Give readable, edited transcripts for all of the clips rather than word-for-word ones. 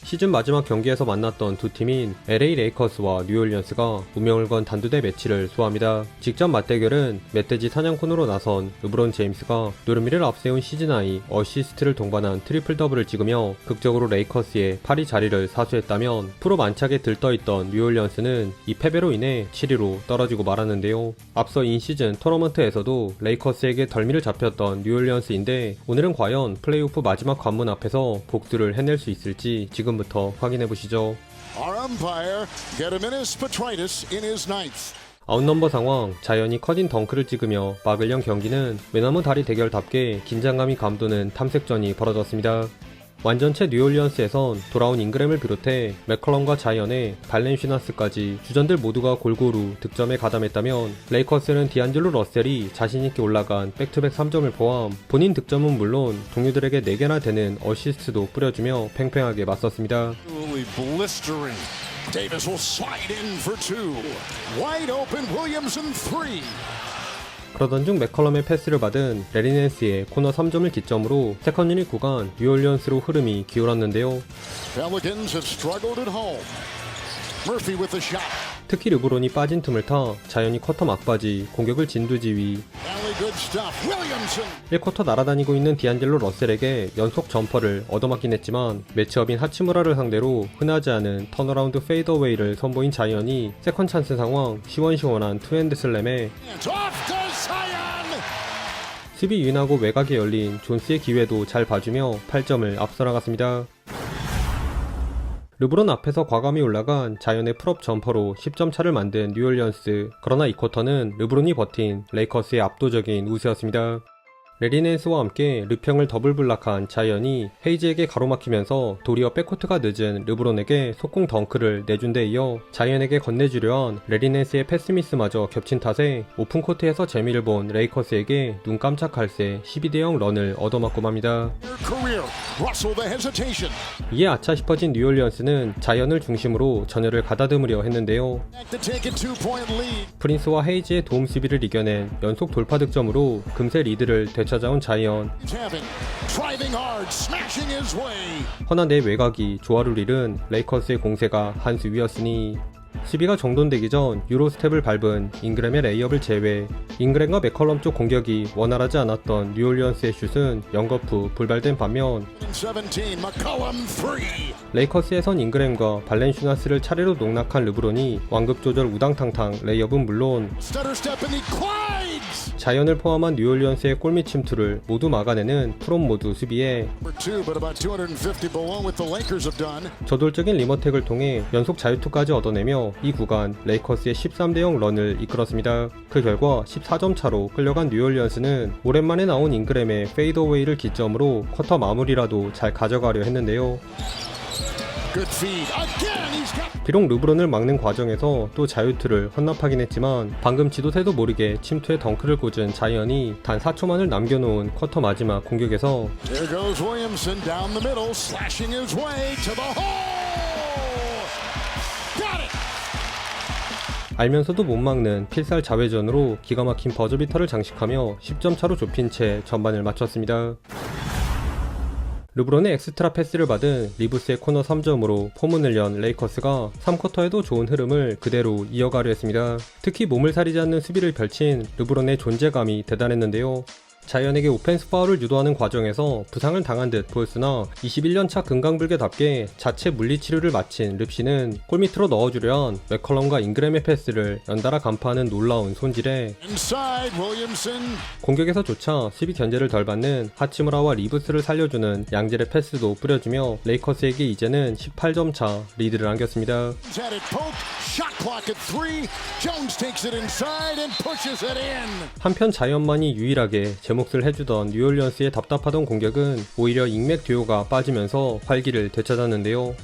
시즌 마지막 경기에서 만났던 두 팀인 LA 레이커스와 뉴올리언스가 운명을 건 단두대 매치를 소화합니다. 직전 맞대결은 멧돼지 사냥꾼으로 나선 르브론 제임스가 노르미를 앞세운 시즌 하이 어시스트를 동반한 트리플 더블을 찍으며 극적으로 레이커스의 8위 자리를 사수했다면 프로 만착에 들떠있던 뉴올리언스는 이 패배로 인해 7위로 떨어지고 말았는데요. 앞서 인시즌 토너먼트에서도 레이커스에게 덜미를 잡혔던 뉴올리언스인데 오늘은 과연 플레이오프 마지막 관문 앞에서 복수를 해낼 수 있을지 지금부터 확인해보시죠. 아웃넘버 상황, 자이언이 커진 덩크를 찍으며 막으려는 경기는 외나무 다리 대결답게 긴장감이 감도는 탐색전이 벌어졌습니다. 완전체 뉴올리언스에선 돌아온 잉그램을 비롯해 맥컬럼과 자이언의 발렌슈나스까지 주전들 모두가 골고루 득점에 가담했다면 레이커스는 디안젤로 러셀이 자신있게 올라간 백투백 3점을 포함 본인 득점은 물론 동료들에게 4개나 되는 어시스트도 뿌려주며 팽팽하게 맞섰습니다. Davis will slide in for 2. Wide open, Williamson 3. 그러던 중 맥컬럼의 패스를 받은 레리넨스의 코너 3점을 기점으로 세컨 유닛 구간 뉴올리언스로 흐름이 기울었는데요. Pelicans have struggled at home. Murphy with the shot. 특히 르브론이 빠진 틈을 타 자이언이 쿼터 막바지 공격을 진두지휘. 1쿼터 날아다니고 있는 디안젤로 러셀에게 연속 점퍼를 얻어맞긴 했지만 매치업인 하치무라를 상대로 흔하지 않은 턴어라운드 페이더웨이를 선보인 자이언이 세컨 찬스 상황 시원시원한 투핸드 슬램에 수비 유인하고 외곽에 열린 존스의 기회도 잘 봐주며 8점을 앞서 나갔습니다. 르브론 앞에서 과감히 올라간 자이언의 풀업 점퍼로 10점 차를 만든 뉴올리언스. 그러나 이 쿼터는 르브론이 버틴 레이커스의 압도적인 우세였습니다. 레리넨스와 함께 르평을 더블 블락한 자이언이 헤이즈에게 가로막히면서 도리어 백코트가 늦은 르브론에게 속공 덩크를 내준 데 이어 자이언에게 건네주려 한 레리넨스의 패스미스마저 겹친 탓에 오픈코트에서 재미를 본 레이커스에게 눈 깜짝할 새 12대0 런을 얻어맞고 맙니다. 이에 아차 싶어진 뉴올리언스는 자이언을 중심으로 전열을 가다듬으려 했는데요. 프린스와 헤이즈의 도움 수비를 이겨낸 연속 돌파 득점으로 금세 리드를 되찾아온 자이언. 허나 내 외곽이 조화를 이룬 레이커스의 공세가 한 수 위였으니 수비가 정돈되기 전 유로스텝을 밟은 잉그램의 레이업을 제외 잉그램과 맥컬럼 쪽 공격이 원활하지 않았던 뉴올리언스의 슛은 연거푸 불발된 반면 레이커스에선 잉그램과 발렌슈나스를 차례로 농락한 르브론이 완급 조절 우당탕탕 레이업은 물론 자이언을 포함한 뉴올리언스의 골밑 침투를 모두 막아내는 프롬 모드 수비에 저돌적인 리머텍을 통해 연속 자유투까지 얻어내며 이 구간 레이커스의 13대0 런을 이끌었습니다. 그 결과 14점 차로 끌려간 뉴올리언스는 오랜만에 나온 잉그램의 페이더웨이를 기점으로 쿼터 마무리라도 잘 가져가려 했는데요. 비록 르브론을 막는 과정에서 또 자유투를 헌납하긴 했지만 방금 지도새도 모르게 침투에 덩크를 꽂은 자이언이 단 4초만을 남겨놓은 쿼터 마지막 공격에서 알면서도 못 막는 필살 자회전으로 기가 막힌 버저비터를 장식하며 10점 차로 좁힌 채 전반을 마쳤습니다. 르브론의 엑스트라 패스를 받은 리브스의 코너 3점으로 폼을 연 레이커스가 3쿼터에도 좋은 흐름을 그대로 이어가려 했습니다. 특히 몸을 사리지 않는 수비를 펼친 르브론의 존재감이 대단했는데요. 자이언에게 오펜스 파울을 유도하는 과정에서 부상을 당한 듯 보였으나 21년차 금강불개답게 자체 물리치료를 마친 릅시는 골밑으로 넣어주려 한 맥컬럼과 잉그램의 패스를 연달아 간파하는 놀라운 손질에 공격에서조차 수비 견제를 덜 받는 하치무라와 리브스를 살려주는 양질의 패스도 뿌려주며 레이커스에게 이제는 18점 차 리드를 안겼습니다. 한편 자이언만이 유일하게 제 몫을 해주던 뉴올리언스의 답답하던 공격은 오히려 잉맥 듀오가 빠지면서 활기를 되찾았는데요.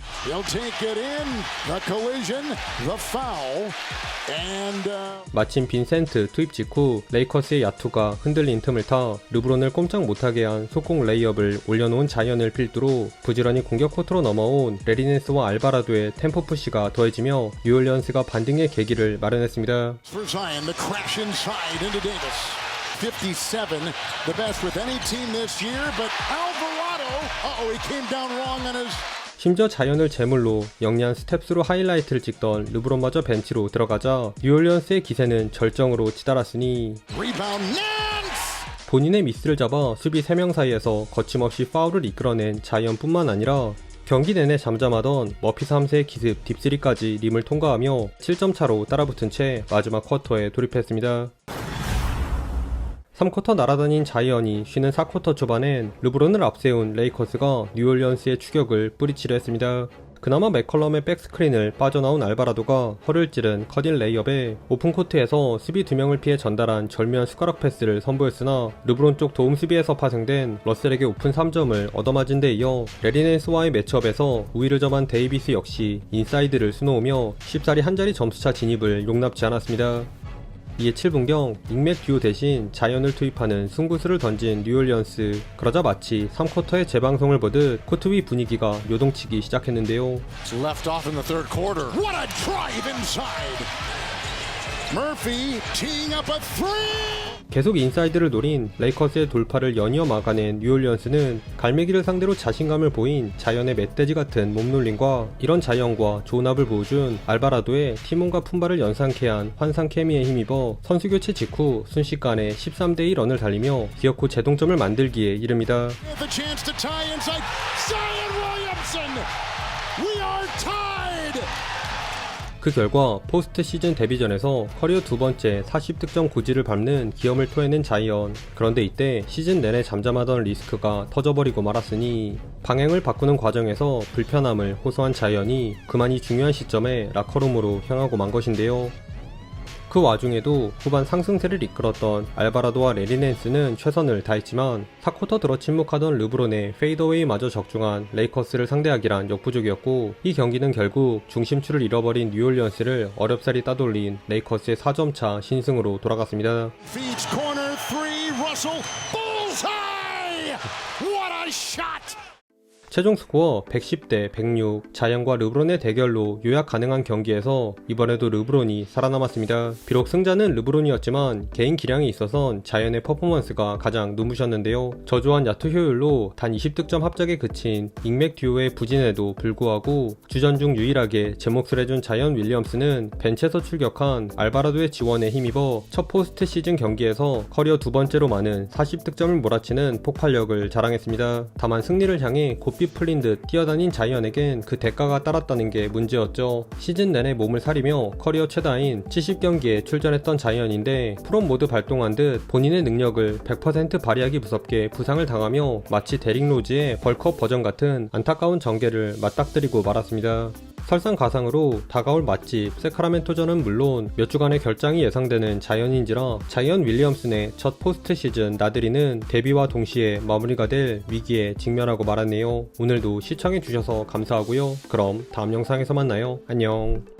마침 빈센트 투입 직후 레이커스의 야투가 흔들린 틈을 타 르브론을 꼼짝 못하게 한 속공 레이업을 올려놓은 자이언을 필두로 부지런히 공격 코트로 넘어온 레리넨스와 알바라도의 템포 푸시가 더해지며 뉴올리언스가 반등의 계기를 마련했습니다. 57, the best with any team this year, but Alvarado, he came down wrong on his 심지어 자이언을 제물로 영리한 스텝스로 하이라이트를 찍던 르브론마저 벤치로 들어가자 뉴올리언스의 기세는 절정으로 치달았으니 Rebound Nance. 본인의 미스를 잡아 수비 3명 사이에서 거침없이 파울을 이끌어낸 자이언뿐만 아니라 경기 내내 잠잠하던 머피 3세의 기습 딥3까지 림을 통과하며 7점 차로 따라붙은 채 마지막 쿼터에 돌입했습니다. 3쿼터 날아다닌 자이언이 쉬는 4쿼터 초반엔 르브론을 앞세운 레이커스가 뉴올리언스의 추격을 뿌리치려 했습니다. 그나마 맥컬럼의 백스크린을 빠져나온 알바라도가 허를 찌른 커딜 레이업에 오픈코트에서 수비 2명을 피해 전달한 절묘한 숟가락 패스를 선보였으나 르브론 쪽 도움 수비에서 파생된 러셀에게 오픈 3점을 얻어맞은 데 이어 레리넨스와의 매치업에서 우위를 점한 데이비스 역시 인사이드를 수놓으며 쉽사리 한자리 점수차 진입을 용납지 않았습니다. 이에 7분경 잉맥 듀오 대신 자이언을 투입하는 승부수를 던진 뉴올리언스. 그러자 마치 3쿼터의 재방송을 보듯 코트 위 분위기가 요동치기 시작했는데요. It's left off in the third quarter. What a drive inside. Murphy teeing up a three. 계속 인사이드를 노린 레이커스의 돌파를 연이어 막아낸 뉴올리언스는 갈매기를 상대로 자신감을 보인 자이언의 멧돼지 같은 몸놀림과 이런 자이언과 조합을 보여준 알바라도의 티몬과 품바를 연상케 한 환상 케미에 힘입어 선수 교체 직후 순식간에 13대2 런을 달리며 기어코 재동점을 만들기에 이릅니다. The chance to tie inside. Zion Williamson. We are tied. 그 결과 포스트 시즌 데뷔전에서 커리어 2번째 40득점 고지를 밟는 기염을 토해낸 자이언. 그런데 이때 시즌 내내 잠잠하던 리스크가 터져버리고 말았으니 방향을 바꾸는 과정에서 불편함을 호소한 자이언이 그만 이 중요한 시점에 라커룸으로 향하고 만 것인데요. 그 와중에도 후반 상승세를 이끌었던 알바라도와 레리넨스는 최선을 다했지만 4쿼터 들어 침묵하던 르브론의 페이더웨이마저 적중한 레이커스를 상대하기란 역부족이었고 이 경기는 결국 중심추를 잃어버린 뉴올리언스를 어렵사리 따돌린 레이커스의 4점차 신승으로 돌아갔습니다. Feeds corner three. Russell. Bullseye. What a shot. 최종 스코어 110대 106, 자이언과 르브론의 대결로 요약 가능한 경기에서 이번에도 르브론이 살아남았습니다. 비록 승자는 르브론이었지만 개인 기량에 있어선 자이언의 퍼포먼스가 가장 눈부셨는데요. 저조한 야투 효율로 단 20득점 합작에 그친 잉맥 듀오의 부진에도 불구하고 주전 중 유일하게 제 몫을 해준 자이언 윌리엄스는 벤치에서 출격한 알바라도의 지원에 힘입어 첫 포스트 시즌 경기에서 커리어 2번째로 많은 40득점을 몰아치는 폭발력을 자랑했습니다. 다만 승리를 향해 곧비 풀린 듯 뛰어다닌 자이언에겐 그 대가가 따랐다는 게 문제였죠. 시즌 내내 몸을 사리며 커리어 최다인 70경기에 출전했던 자이언인데 프롬 모드 발동한 듯 본인의 능력을 100% 발휘하기 무섭게 부상을 당하며 마치 데릭 로즈의 벌크업 버전 같은 안타까운 전개를 맞닥뜨리고 말았습니다. 설상가상으로 다가올 맛집 세카라멘토전은 물론 몇 주간의 결장이 예상되는 자이언인지라 자이언 윌리엄슨의 첫 포스트 시즌 나들이는 데뷔와 동시에 마무리가 될 위기에 직면하고 말았네요. 오늘도 시청해주셔서 감사하고요. 그럼 다음 영상에서 만나요. 안녕.